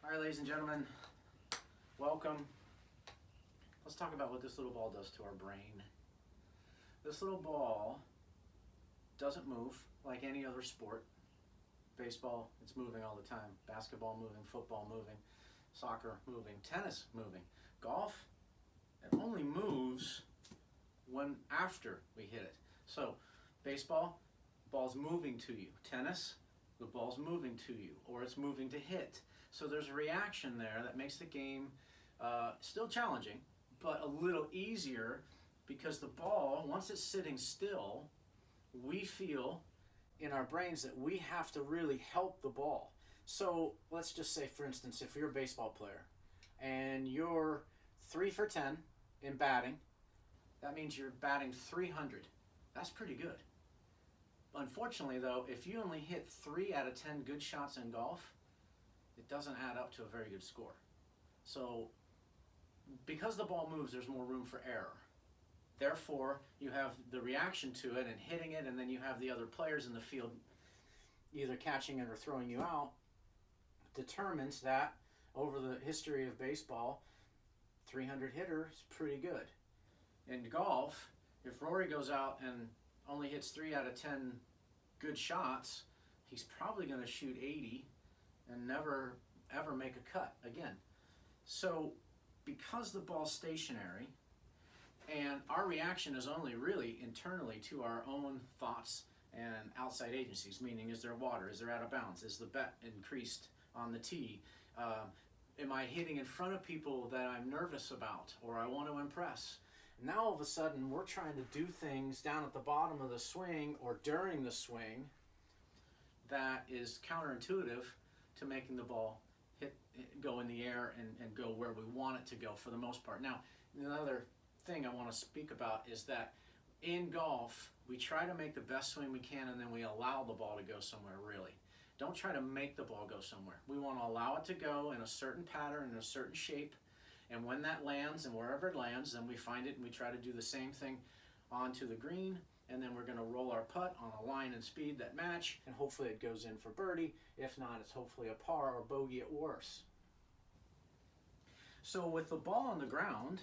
All right, ladies and gentlemen, welcome. Let's talk about what this little ball does to our brain. This little ball doesn't move like any other sport. Baseball, it's moving all the time. Basketball moving, football moving, soccer moving, tennis moving. Golf, it only moves when after we hit it. So baseball, ball's moving to you. Tennis, the ball's moving to you, or it's moving to hit. So there's a reaction there that makes the game still challenging, but a little easier because the ball, once it's sitting still, we feel in our brains that we have to really help the ball. So let's just say, for instance, if you're a baseball player and you're 3 for 10 in batting, that means you're batting 300. That's pretty good. Unfortunately, though, if you only hit 3 out of 10 good shots in golf, it doesn't add up to a very good score. So because the ball moves, there's more room for error. Therefore, you have the reaction to it and hitting it, and then you have the other players in the field either catching it or throwing you out, determines that over the history of baseball, 300 hitter is pretty good. In golf, if Rory goes out and only hits 3 out of 10 good shots, he's probably going to shoot 80 and never ever make a cut again. So because the ball's stationary and our reaction is only really internally to our own thoughts and outside agencies, meaning is there water, is there out of bounds, is the bet increased on the tee, am I hitting in front of people that I'm nervous about or I want to impress. Now all of a sudden we're trying to do things down at the bottom of the swing or during the swing that is counterintuitive to making the ball go in the air and go where we want it to go for the most part. Now, another thing I want to speak about is that in golf, we try to make the best swing we can and then we allow the ball to go somewhere, really. Don't try to make the ball go somewhere. We want to allow it to go in a certain pattern, in a certain shape, and when that lands and wherever it lands, then we find it and we try to do the same thing onto the green, and then we're going to roll our putt on a line and speed that match, and hopefully it goes in for birdie. If not, it's hopefully a par or bogey at worst. So with the ball on the ground,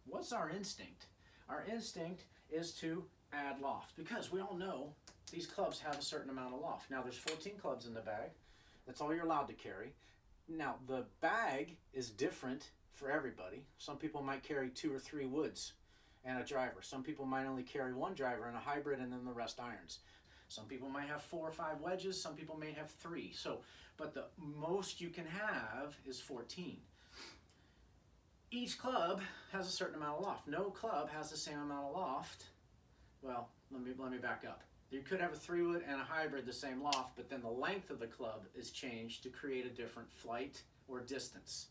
what's our instinct? Our instinct is to add loft, because we all know these clubs have a certain amount of loft. Now there's 14 clubs in the bag. That's all you're allowed to carry. Now the bag is different for everybody. Some people might carry 2 or 3 woods and a driver. Some people might only carry 1 driver and a hybrid and then the rest irons. Some people might have 4 or 5 wedges. Some people may have 3. So, but the most you can have is 14. Each club has a certain amount of loft. No club has the same amount of loft. Well, let me back up. You could have a 3-wood and a hybrid the same loft, but then the length of the club is changed to create a different flight or distance.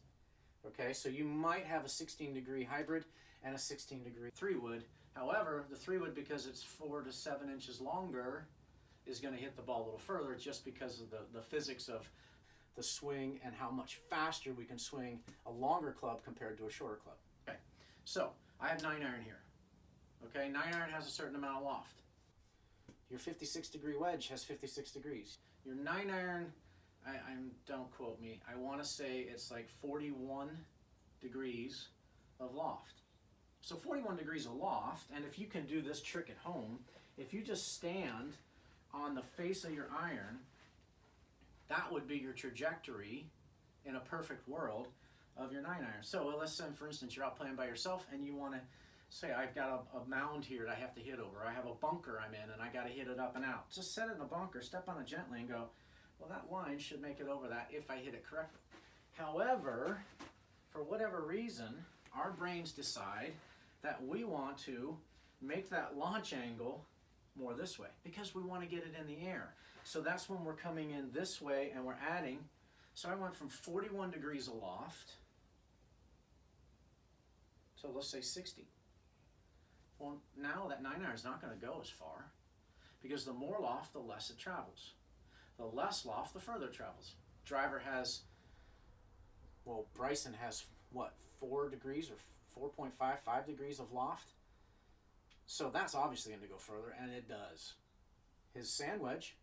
Okay, so you might have a 16-degree hybrid and a 16-degree 3-wood. However, the 3-wood, because it's 4 to 7 inches longer, is going to hit the ball a little further just because of the physics of the swing and how much faster we can swing a longer club compared to a shorter club. Okay, so I have 9-iron here. Okay, 9-iron has a certain amount of loft. Your 56-degree wedge has 56 degrees. Your 9-iron, don't quote me, I want to say it's like 41 degrees of loft. So 41 degrees of loft, and if you can do this trick at home, if you just stand on the face of your iron, that would be your trajectory in a perfect world of your 9-iron. So let's say, for instance, you're out playing by yourself and you want to say, I've got a mound here that I have to hit over. I have a bunker I'm in and I got to hit it up and out. Just set it in the bunker, step on it gently and go, well, that line should make it over that if I hit it correctly. However, for whatever reason, our brains decide that we want to make that launch angle more this way because we want to get it in the air. So that's when we're coming in this way and we're adding. So I went from 41 degrees aloft, so let's say 60. Well, now that 9-iron is not going to go as far because the more loft, the less it travels. The less loft, the further it travels. Driver has, well, Bryson has what, 4 degrees or 4.5 degrees of loft? So that's obviously going to go further, and it does. His sand wedge,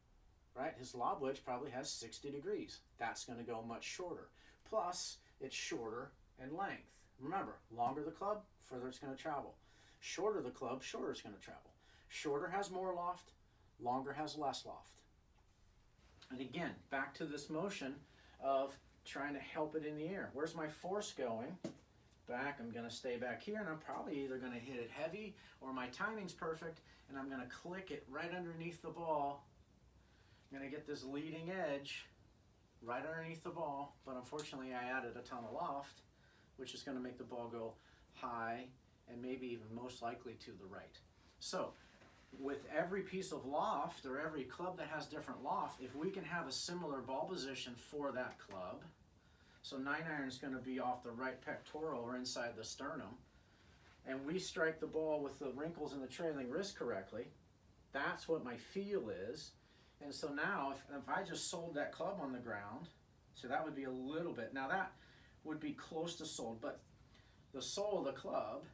right, his lob wedge probably has 60 degrees. That's going to go much shorter. Plus, it's shorter in length. Remember, longer the club, further it's going to travel. Shorter the club, shorter it's going to travel. Shorter has more loft, longer has less loft. And again, back to this motion of trying to help it in the air. Where's my force going? Back, I'm going to stay back here, and I'm probably either going to hit it heavy or my timing's perfect, and I'm going to click it right underneath the ball. I'm going to get this leading edge right underneath the ball, but unfortunately I added a ton of loft, which is going to make the ball go high and maybe even most likely to the right. So with every piece of loft or every club that has different loft, if we can have a similar ball position for that club, so 9-iron is going to be off the right pectoral or inside the sternum, and we strike the ball with the wrinkles in the trailing wrist correctly, that's what my feel is. And so now if I just sold that club on the ground, so that would be a little bit, now that would be close to sold, but the sole of the club,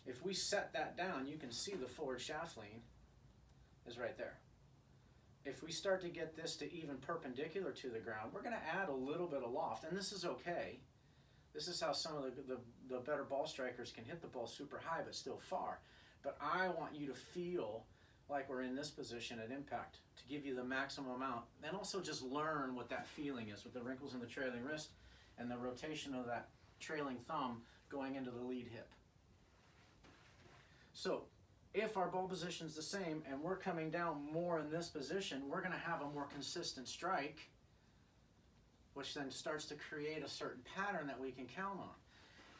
if we set that down, you can see the forward shaft lean is right there. If we start to get this to even perpendicular to the ground, we're going to add a little bit of loft, and this is okay. This is how some of the better ball strikers can hit the ball super high but still far. But I want you to feel like we're in this position at impact to give you the maximum amount, and also just learn what that feeling is with the wrinkles in the trailing wrist and the rotation of that trailing thumb going into the lead hip. So if our ball position is the same and we're coming down more in this position, we're going to have a more consistent strike, which then starts to create a certain pattern that we can count on.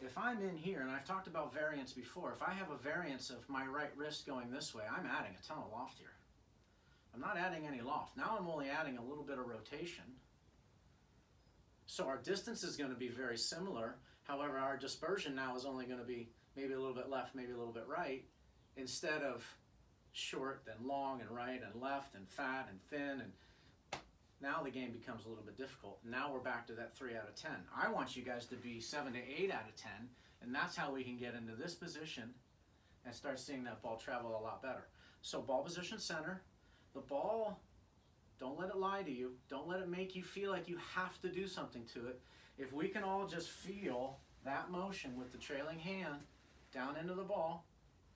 If I'm in here, and I've talked about variance before, if I have a variance of my right wrist going this way, I'm adding a ton of loft here. I'm not adding any loft. Now I'm only adding a little bit of rotation. So our distance is going to be very similar. However, our dispersion now is only going to be maybe a little bit left, maybe a little bit right, instead of short, then long, and right, and left, and fat, and thin, and now the game becomes a little bit difficult. Now we're back to that 3 out of 10. I want you guys to be 7 to 8 out of 10, and that's how we can get into this position and start seeing that ball travel a lot better. So ball position center, the ball, don't let it lie to you. Don't let it make you feel like you have to do something to it. If we can all just feel that motion with the trailing hand down into the ball,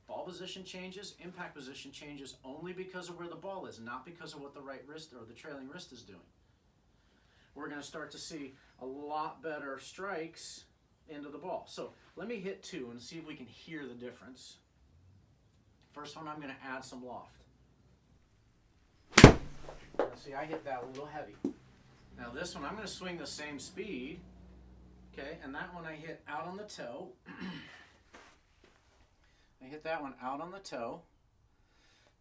ball position changes, impact position changes only because of where the ball is, not because of what the right wrist or the trailing wrist is doing. We're going to start to see a lot better strikes into the ball. So let me hit 2 and see if we can hear the difference. First one, I'm going to add some loft. See, I hit that a little heavy. Now this one, I'm going to swing the same speed, okay, and that one I hit out on the toe. I hit that one out on the toe,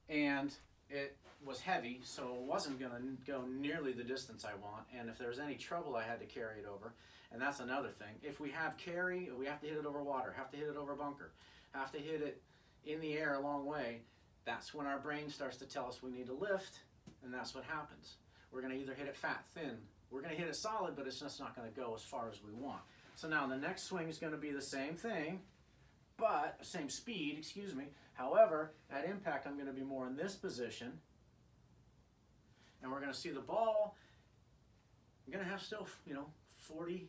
and it was heavy, so it wasn't going to go nearly the distance I want, and if there was any trouble, I had to carry it over, and that's another thing. If we have carry, we have to hit it over water, have to hit it over bunker, have to hit it in the air a long way, that's when our brain starts to tell us we need to lift, and that's what happens. We're going to either hit it fat, thin, we're going to hit it solid, but it's just not going to go as far as we want. So now the next swing is going to be the same thing, but same speed, excuse me. However, at impact, I'm going to be more in this position, and we're going to see the ball. I'm going to have still, 40,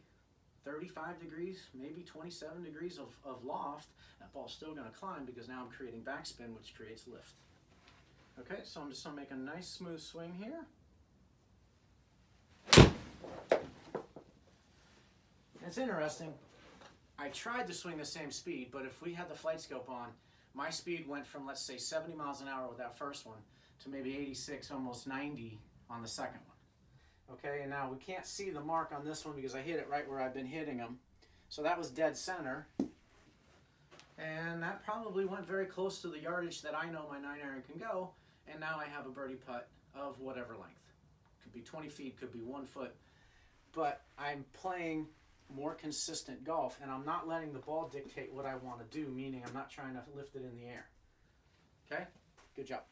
35 degrees, maybe 27 degrees of loft. That ball's still going to climb because now I'm creating backspin, which creates lift. Okay, so I'm just going to make a nice smooth swing here. It's interesting. I tried to swing the same speed, but if we had the flight scope on, my speed went from, let's say, 70 miles an hour with that first one to maybe 86, almost 90 on the second one. Okay, and now we can't see the mark on this one because I hit it right where I've been hitting them. So that was dead center. And that probably went very close to the yardage that I know my 9-iron can go. And now I have a birdie putt of whatever length. Could be 20 feet, could be 1 foot. But I'm playing more consistent golf, and I'm not letting the ball dictate what I want to do, meaning I'm not trying to lift it in the air. Okay? Good job.